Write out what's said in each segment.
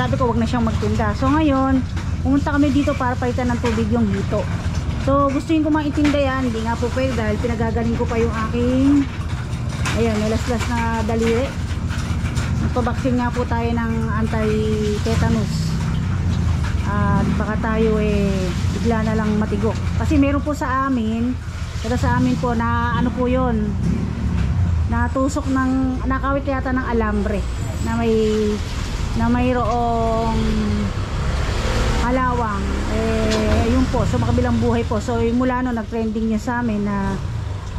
sabi ko wag na siyang magtinda. So ngayon, pumunta kami dito para palitan ng tubig yung hito. So gustuin ko maitinda yan, hindi nga po pwede dahil pinagagaling ko pa yung aking, ayan, may laslas na daliri. Nagpabaksin nga po tayo ng anti-tetanus. At baka tayo bigla na lang matigok. Kasi meron po sa amin, pero sa amin po na ano po yun, natusok ng, nakawit yata ng alambre na mayroong halawang, yun po, so makabilang buhay po. So mula no nag-trending niya sa amin na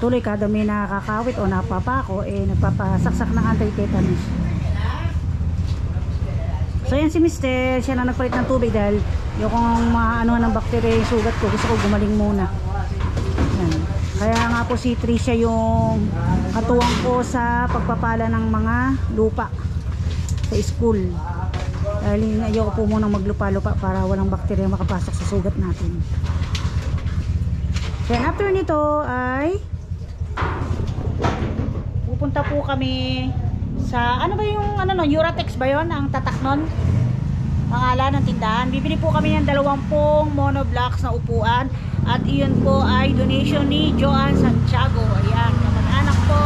tuloy kada may nakakawit o napapako, nagpapasaksak ng anti-tetanus. So yan si Mister, siya na nagpalit ng tubig dahil yung kung maano ng bakterya yung sugat ko, gusto ko gumaling muna. Yan. Kaya nga po si Tricia yung katuwang ko sa pagpapala ng mga lupa sa school. Dahil ayoko po munang maglupa-lupa para walang bakterya makapasok sa sugat natin. Then after nito ay pupunta po kami sa ano ba yung ano no, Uratex ba yon ang tatak nun? Pangalan ng tindahan. Bibili po kami ng 20 monoblocks na upuan at iyon po ay donation ni Joan Santiago. Ayan, kamag-anak po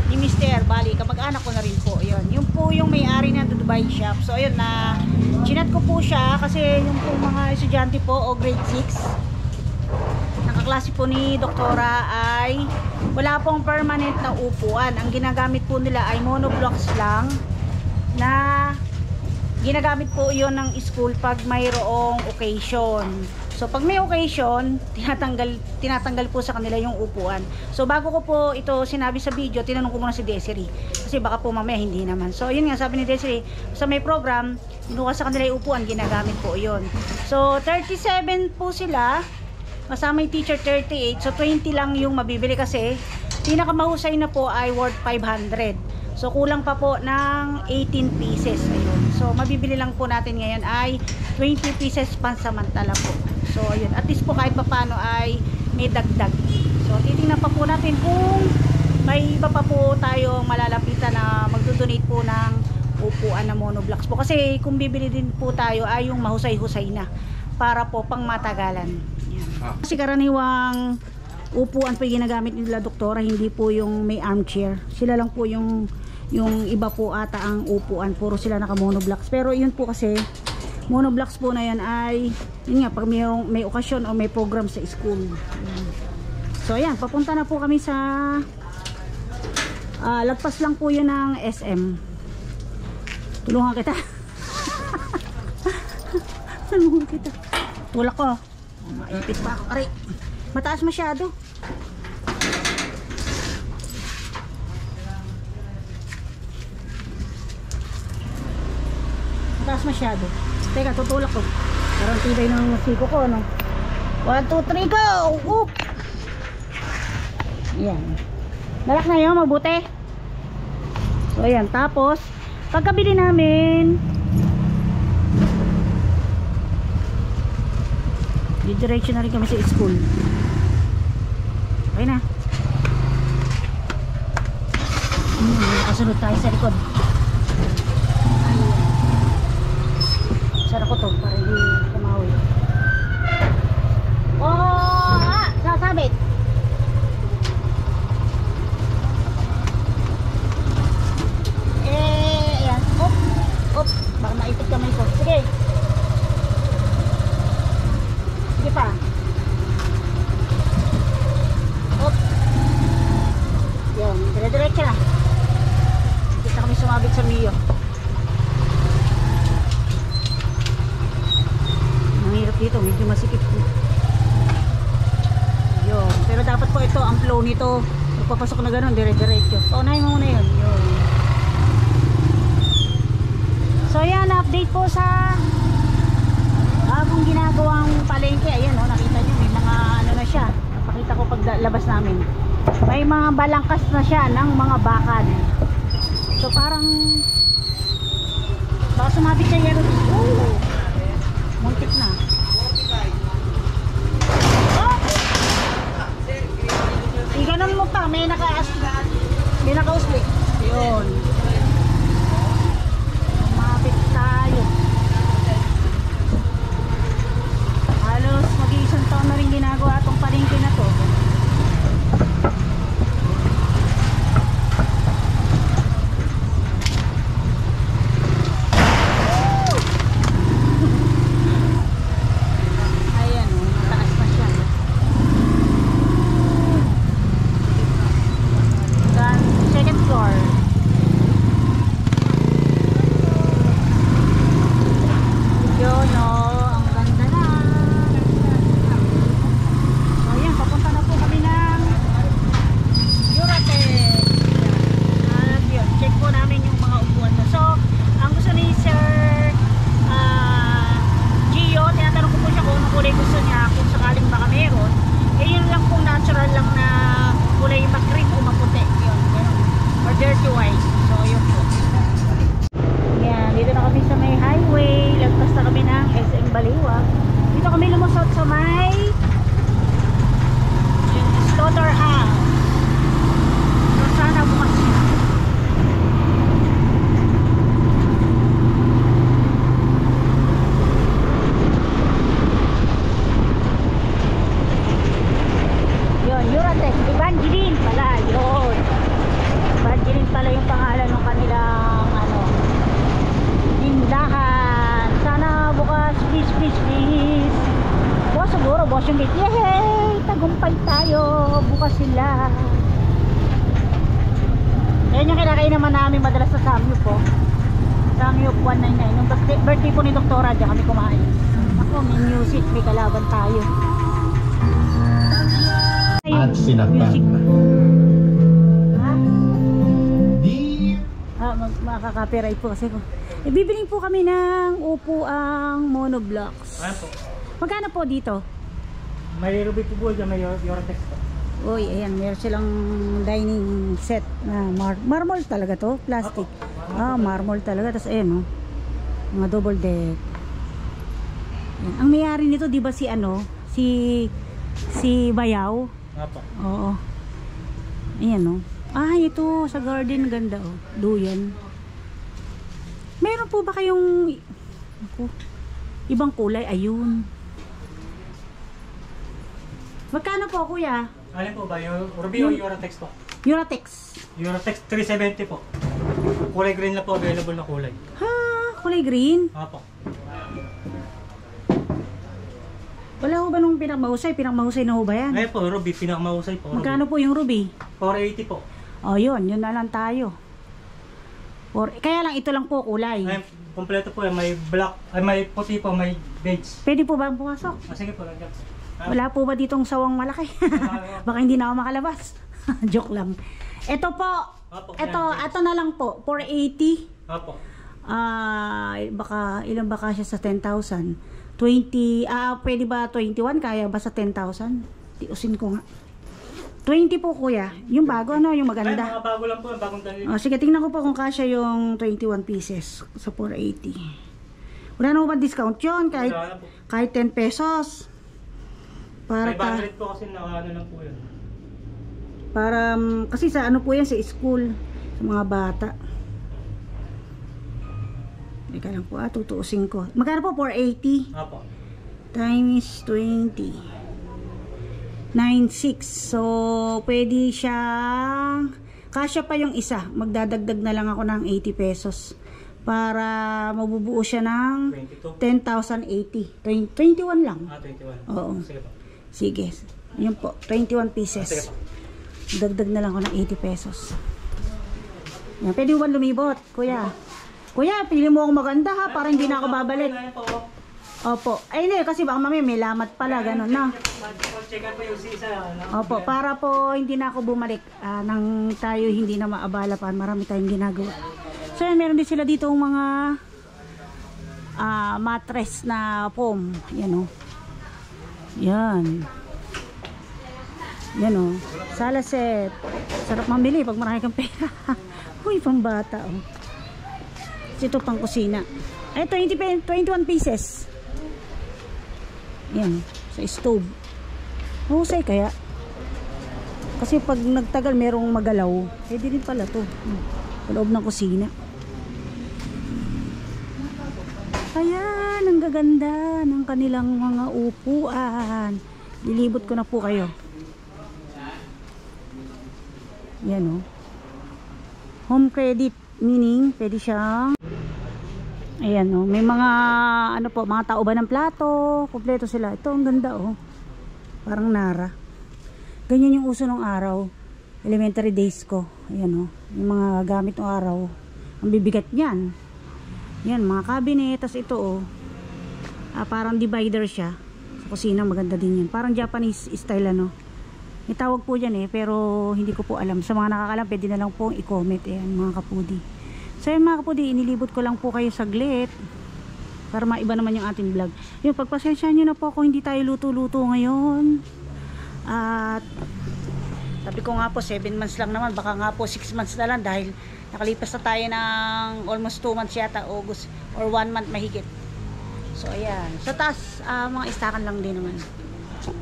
ni Mr. Bali, kamag-anak ko na rin po. Ayun, yun po yung may-ari ng Dubai shop. So ayun na, chinat ko po siya kasi yung po mga estudyante po o grade 6 nakaklase po ni doktora ay wala pong permanent na upuan. Ang ginagamit po nila ay monoblocks lang na ginagamit po iyon ng school pag mayroong occasion. So pag may occasion, tinatanggal po sa kanila yung upuan. So bago ko po ito sinabi sa video, tinanong ko muna si Desiree. Kasi baka po mamaya hindi naman. So yun nga, sabi ni Desiree, sa may program, inuha sa kanila yung upuan, ginagamit po yun. So 37 po sila, kasama yung teacher 38. So 20 lang yung mabibili kasi pinakamahusay na po ay worth 500. So kulang pa po ng 18 pieces. Ayun. So mabibili lang po natin ngayon ay 20 pieces pansamantala po. So ayun, at least po kahit paano ay may dagdag. So titingnan pa po natin kung may iba pa po tayong malalapitan na magdo-donate po ng upuan na monoblocks po. Kasi kung bibili din po tayo ay yung mahusay-husay na para po pang matagalan. Yan. Kasi karaniwang upuan po yung ginagamit nila doktora, hindi po yung may armchair. Sila lang po yung iba po ata ang upuan, puro sila naka monoblocks. Pero yun po kasi monoblocks po na yan ay yun nga, pag may okasyon o may program sa school. So ayan, papunta na po kami sa lagpas lang po yun ng SM. Tulungan kita. Tulungan kita. Tulak ko. Maipit pa ako. Aray, mataas masyado. Mataas masyado. Teka, tutulak ko. Parang tibay ng siko ko, no? 1, 2, 3, go! Oop! Ayan. Nalak na yun, mabuti. So, ayan. Tapos, pagkabili namin, didiretso na rin kami sa school. Okay na. Kasunod tayo sa likod. Sara ko to para hindi kumawi. Oh, sasabit. Ayan. Op, op. Baka maipit kamay ko. Sige. Sige pa. Op. Yan, dire-diretso na. Kita kami sumabit sa Mio. Mahirap dito, medyo masikip. Yun. Pero dapat po ito, ang flow nito, magpapasok na gano'n, dire-diretso. Paunahin mo muna yun. Yun. So yan, update po sa kung ginagawang palengke. Ayan o, nakita nyo, may mga ano na siya. Pakita ko paglabas namin. May mga balangkas na siya ng mga bakal. So parang baka sumabit siya yan. Muntik na. Oh! Iganon mo pa, may nakausli. Yun. Sumabit tayo. Dirty White. So yun po. Yan, dito na kami sa may highway. Lagpas na kami ng SM Baliwag. Dito kami lumusot sa may slaughterhouse. So sana bukas siya. Yun, Uratex, Evangeline pala, yun. Evangeline pala yung pangalan ng kanilang ano, tindahan. Sana bukas, please, please, please. Bukas siguro, bukas yung gate. Yay! Tagumpay tayo. Bukas sila. Ayan yung kinakain naman namin madalas sa Samyup po. Samyup 199. Yung birthday po ni Doktora, diyan kami kumain. Ako, may music, may kalaban tayo. At sinaktan. Ha? Makaka-copyright po kasi ko. Bibiling po kami ng upuang monoblocks. Ano po? Magkano po dito? May Rubik po dyan, may Uratex po. Uy, ayan, meron silang dining set na marmol talaga to, plastic. Marmol talaga. Tapos ayan, mga double deck. Ayan. Ang mayari nito, di ba si ano? Si Bayaw? Apo. Oo. Ayan, ito sa garden, ganda, duyan. Meron po ba kayong ibang kulay? Ayun. Magkano po, kuya? Alin po ba? Yung Ruby o Uratex po? Uratex. Uratex 370 po. Kulay green na po, available na kulay. Ha, kulay green. Apo. Wala ho ba nung pinakmahusay? Pinakmahusay na ho ba yan? Ngayon po, Ruby, pinakamahusay po. Magkano po yung ruby? 480 po. Yun na lang tayo. Kaya lang ito lang po kulay. Ngayon, kompleto po, may black, ay may puti po, may beige. Pwede po ba pumasok? Sige po, lang. Wala po ba ditong sawang malaki? Baka hindi na ako makalabas. Joke lang. Ito po. Ito na lang po. 480. Apo. Baka ilan ba siya sa 10,000? 20. Pwede ba 21? Kaya ba sa 10,000? Tiusin ko nga. 20 po, kuya. Yung bago, yung Ay, maganda. mga bago lang po, bagong dali. Sige, tingnan ko po kung kasya yung 21 pieces sa 480. Wala na ba discount yun? Kahit 10 pesos. Para 500 po kasi ano lang po yun. Para kasi sa ano po yan, sa school, sa mga bata. Teka lang po, tutuusin ko. Magkano po? 480 Apo. times 20, 96. So pwede siyang kasya pa yung isa. Magdadagdag na lang ako ng 80 pesos para mabubuo siya ng 10,080. 21 lang. 21. Oo. Sige po. Sige. Yun po, 21 pieces. Dagdag na lang ako ng 80 pesos. Yan, pwede mo ba lumibot, kuya? Kuya, pili mo akong maganda ha, para hindi na ako babalik. Opo. Ay hindi, kasi baka mamaya may lamat pala, gano'n na. Opo, para po hindi na ako bumalik nang tayo hindi na maabala pa. Marami tayong ginagawa. So yan, meron din sila dito mga mattress na foam. Yan Yan. Yan Sala set. Sarap mamili pag marami kang pera. Uy, pambata Ito pang kusina. Ay, 21 pieces. Yan. Sa stove. Husay kaya. Kasi pag nagtagal merong magalaw. Pwede din pala to. Sa loob ng kusina. Ayan, ang gaganda ng kanilang mga upuan. Lilibot ko na po kayo. Yan Home credit, meaning pwede siyang ayan may mga mga tauban ng plato, kompleto sila. Ito ang ganda parang Nara. Ganyan yung uso ng araw. Elementary days ko. Ayan yung mga gamit ng araw. Ang bibigat niyan. Yan, mga cabinet. Tapos ito parang divider siya. Sa kusina maganda din yan. Parang Japanese style May tawag po dyan pero hindi ko po alam. Sa mga nakakalam, pwede na lang po i-comment mga kapudi. So yan mga kapudi, inilibot ko lang po kayo saglit para maiba naman yung ating vlog. Yung pagpasensya nyo na po kung hindi tayo luto-luto ngayon. At Sabi ko nga po 7 months lang naman, baka nga po 6 months na lang dahil nakalipas na tayo ng almost 2 months yata, August or 1 month mahigit. So ayan, sa taas mga istakan lang din naman.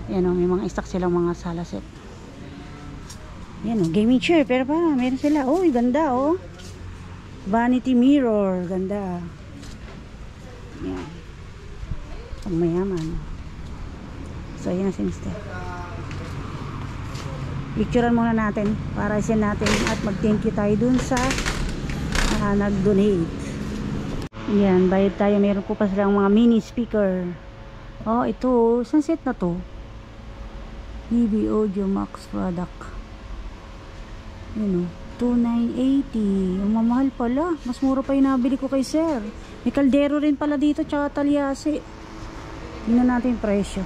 Ayan o, may mga istak silang mga sala set. Ayan o, gaming chair, pero pa meron sila. Uy, ganda o, vanity mirror, ganda. Ayan, pag mayaman. So ayan na si Mr. Picturean muna natin para isend natin at mag-thank you tayo dun sa nag-donate. Yan, bayad tayo. Meron po pa silang mga mini speaker. Oh, ito. Saan set na to? BB Audio Max product. Yun o. 2,980. Ang mamahal pala. Mas mura pa yung nabili ko kay sir. May kaldero rin pala dito tsaka talyasi. Tingnan natin yung presyo.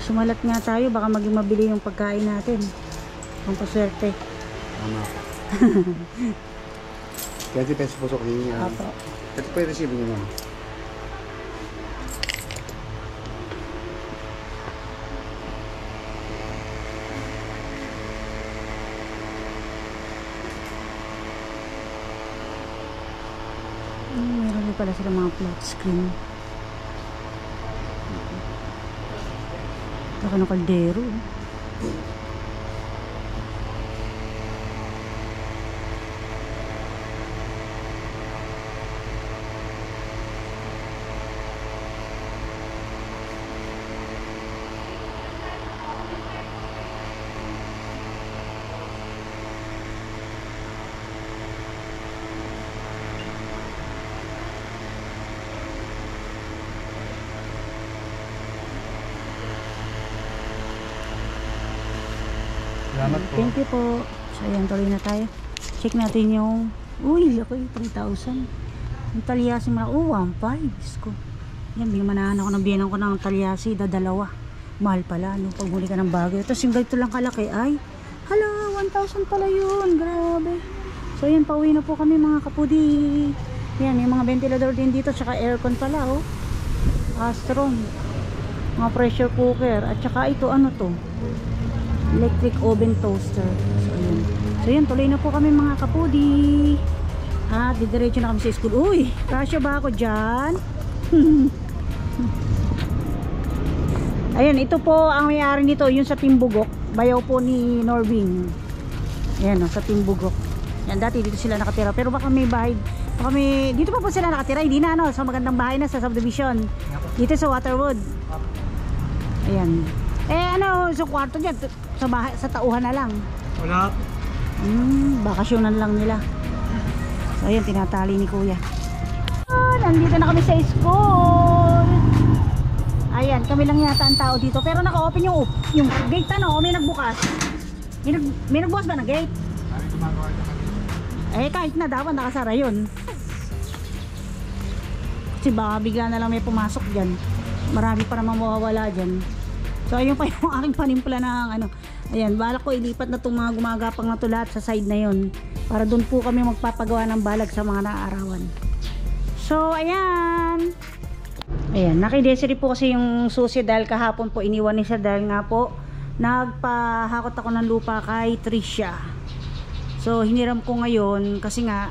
Sumalat nga tayo, baka maging mabili yung pagkain natin. Ang paswerte. Tama. 20 pesos po sa kanya. Apo. Ito po yung resibo nyo, ma'am. Meron din pala sila mga flat screen. Baka ng kaldero. Salamat po. Thank you po. So ayan, tuloy na tayo. Check natin yung, uy, laki, 3,000. Yung talyasi mo na, 1,500. Ko. Yan, bimanahan ako ng biyanan ko ng talyasi, dadalawa. Mahal pala, no, pag huli ka ng bago. Tapos yung ganito lang kalaki, ay, hala, 1,000 pala yun, grabe. So yan, pauwi na po kami mga kapudi. Yan, may mga ventilador din dito, tsaka aircon pala, oh. Astron. Mga pressure cooker. At tsaka ito, ano to? Electric oven toaster. So ayun. So yun, tuloy na po kami mga kapudi. At didiretso na kami sa school. Uy, kasya ba ako dyan? Ayun, ito po ang may-ari nito, yung sa Timbugok. Bayaw po ni Norbing. Ayan, sa Timbugok. Yan, dati dito sila nakatira. Pero baka may bahay, baka may, dito pa po sila nakatira. Hindi na, ano, sa magandang bahay na sa subdivision. Dito sa Waterwood. Ayan. Ano, sa kwarto dyan, sa bahay, sa tauhan na lang. Wala. Bakasyonan lang nila. So ayan, tinatali ni kuya. Nandito na kami sa school. Ayan, kami lang yata ang tao dito. Pero naka-open yung gate, ano, may nagbukas. May nagbukas ba ng gate? Kahit na dapat nakasara yun. Kasi baka bigla na lang may pumasok dyan. Marami pa naman mawawala dyan. So ayun pa yung aking panimpla ng ano. Ayan, balak ko ilipat na itong mga gumagapang na to lahat sa side na yon. Para doon po kami magpapagawa ng balag sa mga naaarawan. So ayan. Ayan, nakidesiri po kasi yung susi dahil kahapon po iniwan ni siya dahil nga po nagpahakot ako ng lupa kay Tricia. So hiniram ko ngayon kasi nga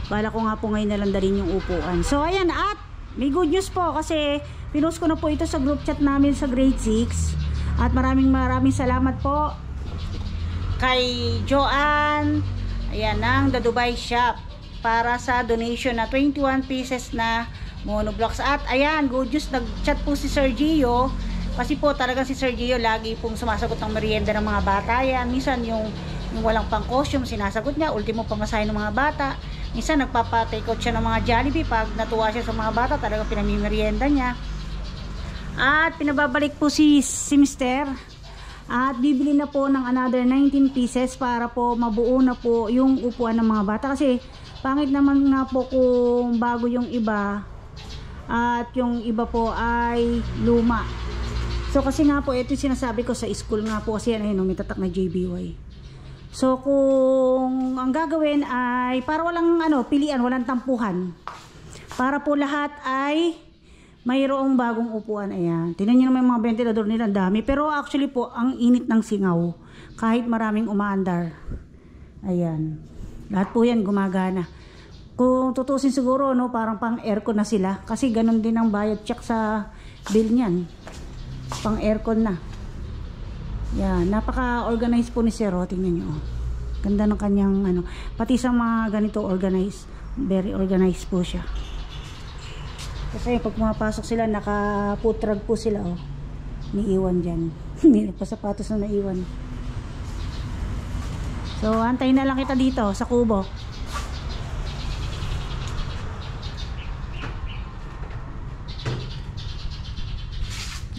balak ko nga po ngayon nalandarin yung upuan. So ayan, at may good news po kasi pinost ko na po ito sa group chat namin sa grade 6. At maraming salamat po kay Joanne, ayan, ng The Dubai Shop para sa donation na 21 pieces na monoblocks. At ayan, good news, nag-chat po si Sir Gio kasi po talagang si Sir Gio lagi pong sumasagot ng merienda ng mga bata. Yan, minsan yung walang pang costume sinasagot niya, ultimo pamasahe ng mga bata. Minsan nagpapa-take out siya ng mga Jollibee pag natuwa siya sa mga bata, talagang pinamimerienda niya. At pinababalik po si Mr. At bibili na po ng another 19 pieces para po mabuo na po yung upuan ng mga bata. Kasi pangit naman nga po kung bago yung iba at yung iba po ay luma. So kasi nga po ito yung sinasabi ko sa school nga po kasi yan, ayun, may tatak na JBY. So kung ang gagawin ay para walang pilian, walang tampuhan. Para po lahat ay mayroong bagong upuan. Ayan. Tingnan nyo naman yung mga ventilador nila. Ang dami. Pero actually po, ang init ng singaw. Kahit maraming umaandar. Ayan. Lahat po yan gumagana. Kung tutusin siguro, no, parang pang aircon na sila. Kasi ganun din ang bayad check sa bill niyan. Pang aircon na. Yan. Napaka-organized po ni Sir. O, tingnan nyo. Ganda ng kanyang ano. Pati sa mga ganito organized. Very organized po siya. Kasi pag pumapasok sila, naka-putrag po sila, oh. Niiwan dyan. Hindi pa sapatos na naiwan. So, antayin na lang kita dito sa kubo.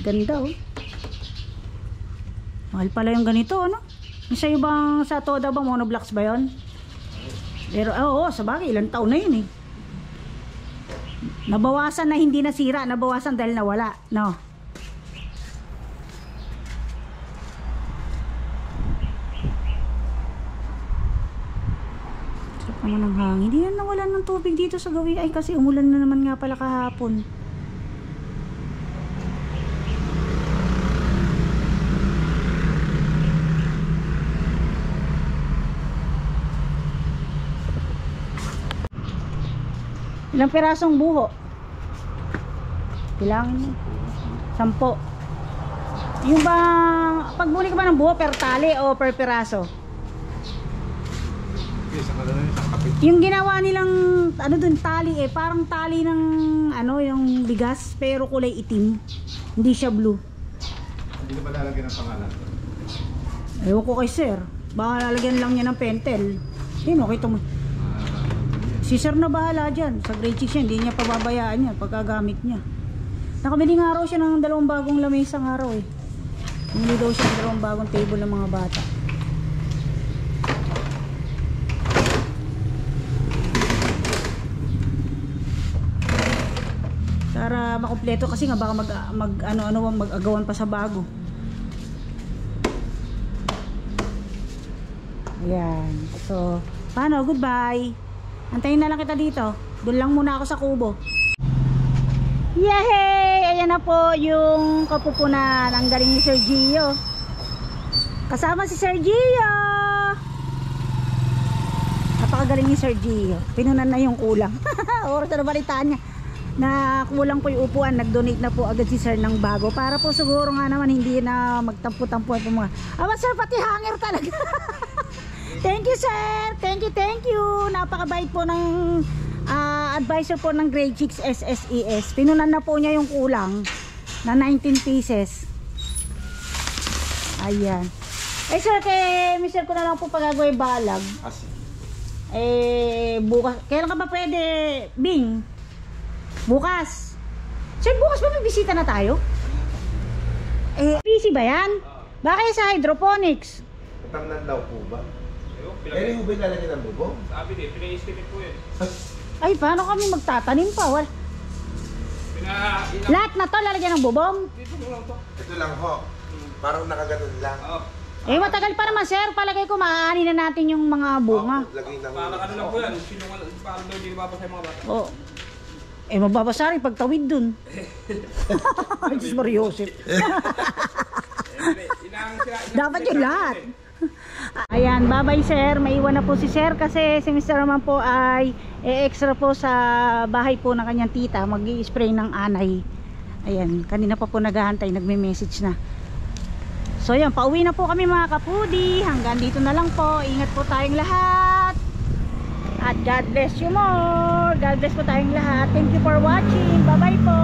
Ganda, oh. Mahal pala yung ganito, ano? Sa ibang, sa Toda ba, monoblocks ba yun? Pero, oo, sabagay, ilang taon na yun, eh. Nabawasan na hindi nasira, nabawasan dahil nawala, no? Sarap naman ng hangin. Hindi na nawalan ng tubig dito sa gawin. Ay, kasi umulan na naman nga pala kahapon. Ilang pirasong buho? Bilangin mo. 10. Yung bang pagbuli ka ba ng buho per tali o per piraso? Yung ginawa nilang ano dun, tali eh, parang tali ng ano, yung bigas pero kulay itim. Hindi siya blue. Hindi na ba lalagyan ng pangalan? Ewan ko kay Sir. Baka lalagyan lang niya ng pentel. Yun, okay ito mo. Si Sir na bahala dyan. Sa grade 6 yan, hindi niya pababayaan niya pagkagamit niya. Nakabili nga raw siya ng 2 bagong lamesa nga raw eh. Bumili daw siya ng 2 bagong table ng mga bata. Para makumpleto kasi nga baka mag-agawan pa sa bago. Ayan. So, paano? Goodbye. Antayin na lang kita dito. Doon lang muna ako sa kubo. Yehey! Ayan na po yung kapupunan. Ang galing ni Sir Gio. Kasama si Sir Gio. Napakagaling ni Sir Gio. Pinunan na yung kulang. Oras na balitaan niya na kulang po yung upuan. Nag-donate na po agad si Sir ng bago. Para po siguro nga naman hindi na magtampo-tampuan po mga. Sir, pati hanger talaga. Thank you, Sir. Thank you. Napakabait po ng advisor po ng grade 6 SSES. Pinunan na po niya yung kulang na 19 pieces. Ayan. Eh, Sir, kay Mr. ko na lang po pagagawin balag. Bukas. Kailan ka ba pwede, Bing? Bukas. Sir, bukas ba may bisita na tayo? Busy ba yan? Bakit sa hydroponics? Tamnan daw po ba? Pero yung ba lalagyan ng bubong? Sabi din, pina-estimate po yun. Ay, paano kami magtatanim pa? Lahat na to lalagyan ng bubong? Dito mo lang to. Ito lang ho. Parang nakaganon lang. Matagal pa naman, Sir. Palagay ko maaani na natin yung mga bunga. Lagay ng... Parang ano lang po yan. Parang daw hindi mababasa yung mga bata. Oo. Mababasa rin pagtawid dun. Ay, Diyos Mariosip. Dapat yung lahat. Ayan, bye-bye Sir. Maiwan na po si Sir kasi si Mr. naman po ay extra po sa bahay po ng kanyang tita. Mag-i-spray ng anay. Ayan, kanina pa po naghahantay, nagme-message na. So yan, pauwi na po kami mga kapudi. Hanggang dito na lang po. Ingat po tayong lahat. At God bless you more. God bless po tayong lahat. Thank you for watching. Bye-bye po.